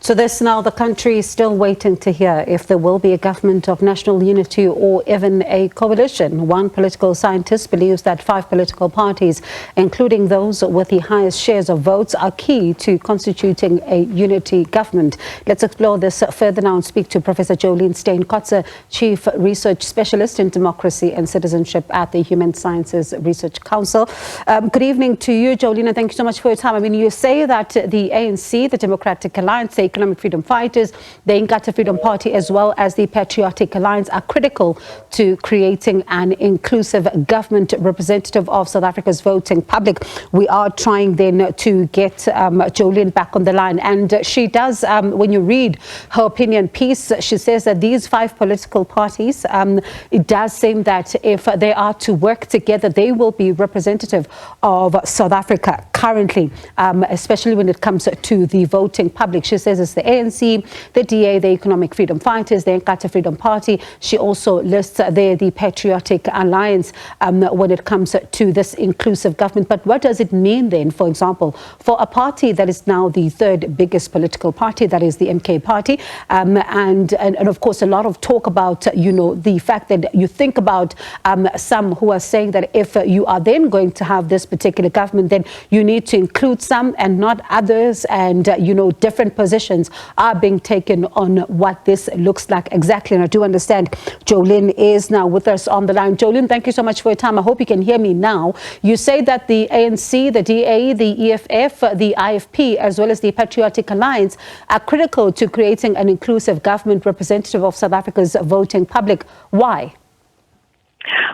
So this now, the country is still waiting to hear if there will be a government of national unity or even a coalition. One political scientist believes that 5 political parties, including those with the highest shares of votes, are key to constituting a unity government. Let's explore this further now and speak to Professor Joleen Steyn Kotze, Chief Research Specialist in Democracy and Citizenship at the Human Sciences Research Council. Good evening to you, Joleen, and thank you so much for your time. I mean, you say that the ANC, the Democratic Alliance, the Economic Freedom Fighters, the Inkatha Freedom Party, as well as the Patriotic Alliance are critical to creating an inclusive government representative of South Africa's voting public. We are trying then to get Joleen back on the line, and she does, when you read her opinion piece, she says that these 5 political parties, it does seem that if they are to work together, they will be representative of South Africa currently, especially when it comes to the voting public. She says it's the ANC, the DA, the Economic Freedom Fighters, the Inkatha Freedom Party. She also lists there the Patriotic Alliance when it comes to this inclusive government. But what does it mean then, for example, for a party that is now the 3rd biggest political party, that is the MK party, and of course a lot of talk about, the fact that you think about some who are saying that if you are then going to have this particular government, then you need to include some and not others, and different positions are being taken on what this looks like exactly. And I do understand Joleen is now with us on the line. Joleen, thank you so much for your time. I hope you can hear me now. You say that the ANC, the DA, the EFF, the IFP, as well as the Patriotic Alliance are critical to creating an inclusive government representative of South Africa's voting public. Why?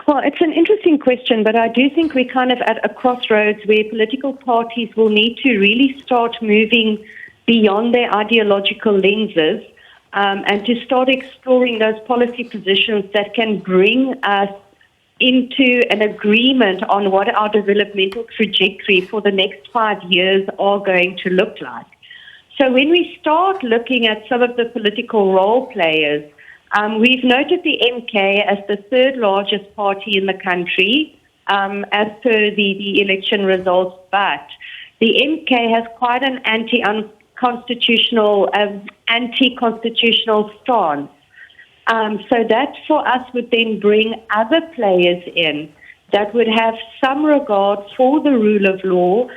Well, it's an interesting question, but I do think we're kind of at a crossroads where political parties will need to really start moving beyond their ideological lenses and to start exploring those policy positions that can bring us into an agreement on what our developmental trajectory for the next 5 years are going to look like. So when we start looking at some of the political role players, we've noted the MK as the 3rd largest party in the country as per the election results, but the MK has quite an anti-constitutional stance. So that for us would then bring other players in that would have some regard for the rule of law,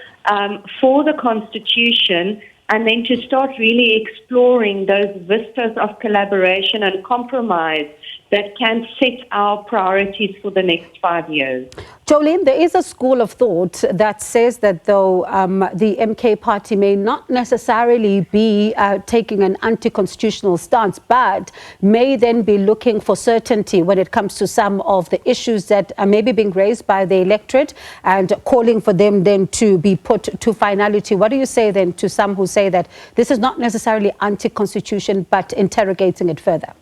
for the Constitution, and then to start really exploring those vistas of collaboration and compromise that can set our priorities for the next 5 years. Joleen, there is a school of thought that says that though the MK party may not necessarily be taking an anti-constitutional stance, but may then be looking for certainty when it comes to some of the issues that are maybe being raised by the electorate and calling for them then to be put to finality. What do you say then to some who say that this is not necessarily anti-constitution, but interrogating it further?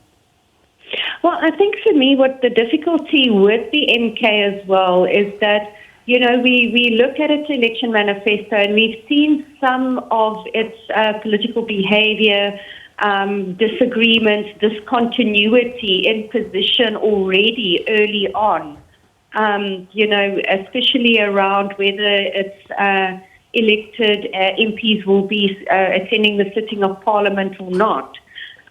Well, I think for me what the difficulty with the MK as well is that, we look at its election manifesto and we've seen some of its political behavior, disagreements, discontinuity in position already early on, especially around whether its elected MPs will be attending the sitting of Parliament or not.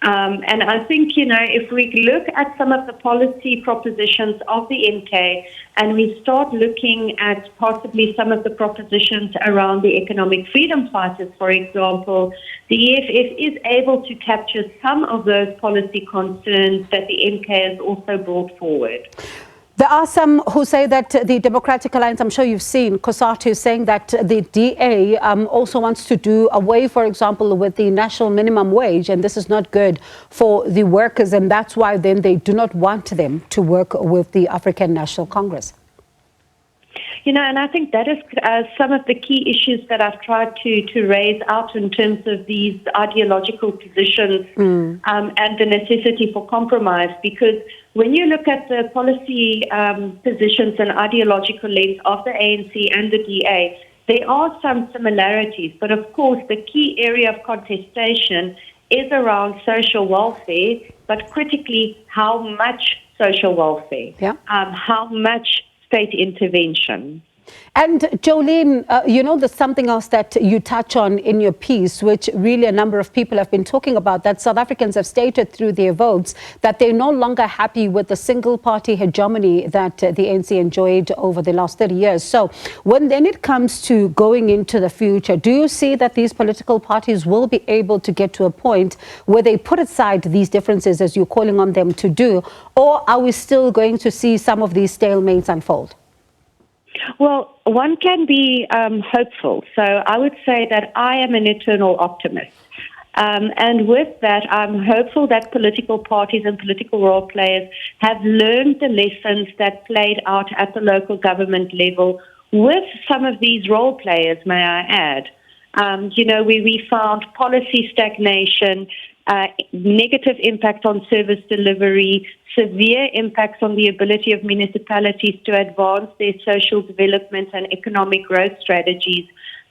And I think, if we look at some of the policy propositions of the MK and we start looking at possibly some of the propositions around the Economic Freedom Fighters, for example, the EFF is able to capture some of those policy concerns that the MK has also brought forward. There are some who say that the Democratic Alliance, I'm sure you've seen, Kosatu saying that the DA also wants to do away, for example, with the national minimum wage, and this is not good for the workers, and that's why then they do not want them to work with the African National Congress. And I think that is some of the key issues that I've tried to raise out in terms of these ideological positions and the necessity for compromise, because when you look at the policy positions and ideological lens of the ANC and the DA, there are some similarities, but of course the key area of contestation is around social welfare, but critically how much social welfare, how much state intervention. And Joleen, there's something else that you touch on in your piece, which really a number of people have been talking about, that South Africans have stated through their votes that they're no longer happy with the single-party hegemony that the ANC enjoyed over the last 30 years. So when it comes to going into the future, do you see that these political parties will be able to get to a point where they put aside these differences, as you're calling on them to do, or are we still going to see some of these stalemates unfold? Well, one can be hopeful. So I would say that I am an eternal optimist. And with that, I'm hopeful that political parties and political role players have learned the lessons that played out at the local government level with some of these role players, may I add. We found policy stagnation, negative impact on service delivery, severe impacts on the ability of municipalities to advance their social development and economic growth strategies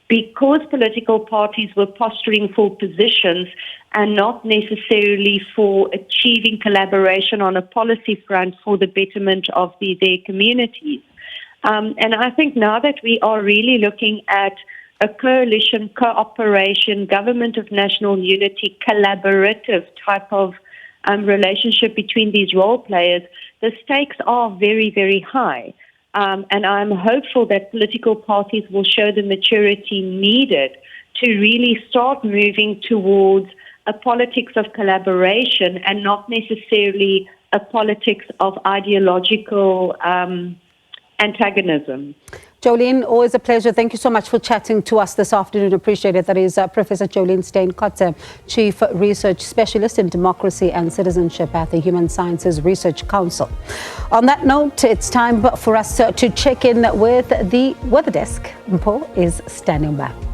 because political parties were posturing for positions and not necessarily for achieving collaboration on a policy front for the betterment of their communities. And I think now that we are really looking at a coalition, cooperation, government of national unity, collaborative type of relationship between these role players, the stakes are very, very high. And I'm hopeful that political parties will show the maturity needed to really start moving towards a politics of collaboration and not necessarily a politics of ideological antagonism. Joleen, always a pleasure. Thank you so much for chatting to us this afternoon. Appreciate it. That is Professor Joleen Steyn Kotze, Chief Research Specialist in Democracy and Citizenship at the Human Sciences Research Council. On that note, it's time for us to check in with the weather desk. Paul is standing by.